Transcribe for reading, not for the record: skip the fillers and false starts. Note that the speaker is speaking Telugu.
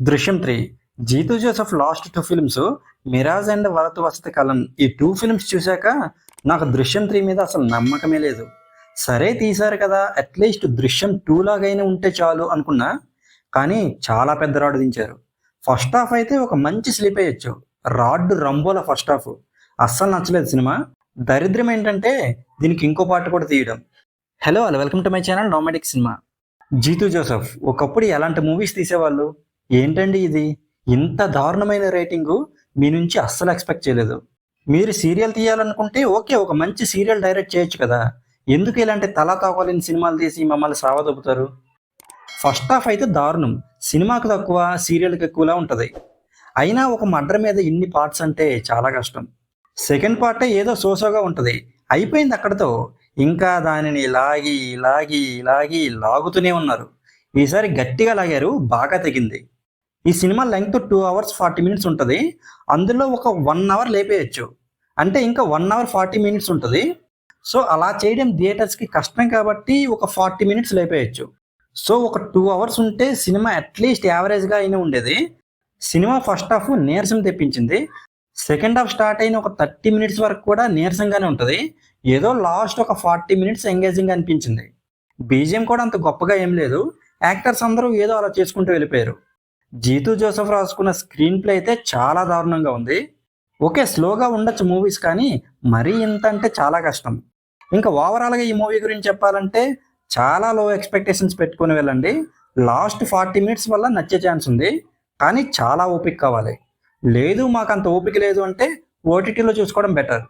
దృశ్యం 3 Jeethu Joseph last 2 films Mirage and Valathu Vashathe Kallan ఈ 2 ఫిల్మ్స్ చూశాక నాకు దృశ్యం 3 మీద అసలు నమ్మకమే లేదు. సరే తీశారు కదా, అట్లీస్ట్ దృశ్యం 2 లాగైనా ఉంటే చాలు అనుకున్నా. కానీ చాలా పెద్ద రాడ్ దించారు. ఫస్ట్ హాఫ్ అయితే ఒక మంచి స్లీప్ అయ్యొచ్చు. రాడ్ రంబోల ఫస్ట్ హాఫ్ అస్సలు నచ్చలేదు సినిమా. దరిద్రం ఏంటంటే దీనికి ఇంకో పాట కూడా తీయడం. Hello welcome to my channel నోమాటిక్ సినిమా. జీతూ జోసెఫ్ ఒకప్పుడు ఎలాంటి మూవీస్ తీసేవాళ్ళు, ఏంటండి ఇది ఇంత దారుణమైన రేటింగు మీ నుంచి అస్సలు ఎక్స్పెక్ట్ చేయలేదు. మీరు సీరియల్ తీయాలనుకుంటే ఓకే, ఒక మంచి సీరియల్ డైరెక్ట్ చేయొచ్చు కదా, ఎందుకు ఇలాంటి తలా తాకోలేని సినిమాలు తీసి మమ్మల్ని సావదొబ్బుతారు? ఫస్ట్ హాఫ్ అయితే దారుణం, సినిమాకు తక్కువ సీరియల్కి ఎక్కువలా ఉంటుంది. అయినా ఒక మర్డర్ మీద ఇన్ని పార్ట్స్ అంటే చాలా కష్టం. సెకండ్ పార్టే ఏదో సోసోగా ఉంటుంది, అయిపోయింది అక్కడతో. ఇంకా దానిని లాగి లాగి లాగి లాగుతూనే ఉన్నారు. ఈసారి గట్టిగా లాగారు, బాగా తెగింది. ఈ సినిమా లెంగ్త్ 2 hours 40 minutes ఉంటుంది. అందులో ఒక 1 hour లేపేయచ్చు, అంటే ఇంకా 1 hour 40 minutes ఉంటుంది. సో అలా చేయడం థియేటర్స్కి కష్టం కాబట్టి ఒక 40 minutes లేపేయచ్చు. సో ఒక 2 hours ఉంటే సినిమా అట్లీస్ట్ యావరేజ్గా అయినా ఉండేది. సినిమా ఫస్ట్ హాఫ్ నీరసం తెప్పించింది. సెకండ్ హాఫ్ స్టార్ట్ అయిన ఒక 30 minutes వరకు కూడా నీరసంగానే ఉంటుంది. ఏదో లాస్ట్ ఒక 40 minutes ఎంగేజింగ్ అనిపించింది. బీజిఎం కూడా అంత గొప్పగా ఏం లేదు. యాక్టర్స్ అందరూ ఏదో అలా చేసుకుంటూ వెళ్ళిపోయారు. జీతూ జోసెఫ్ రాసుకున్న స్క్రీన్ ప్లే అయితే చాలా దారుణంగా ఉంది. ఓకే, స్లోగా ఉండొచ్చు మూవీస్, కానీ మరీ ఇంత అంటే చాలా కష్టం. ఇంకా ఓవరాల్గా ఈ మూవీ గురించి చెప్పాలంటే చాలా లో ఎక్స్పెక్టేషన్స్ పెట్టుకుని వెళ్ళండి. లాస్ట్ 40 minutes వల్ల నచ్చే ఛాన్స్ ఉంది, కానీ చాలా ఓపిక కావాలి. లేదు మాకు అంత ఓపిక లేదు అంటే ఓటీటీలో చూసుకోవడం బెటర్.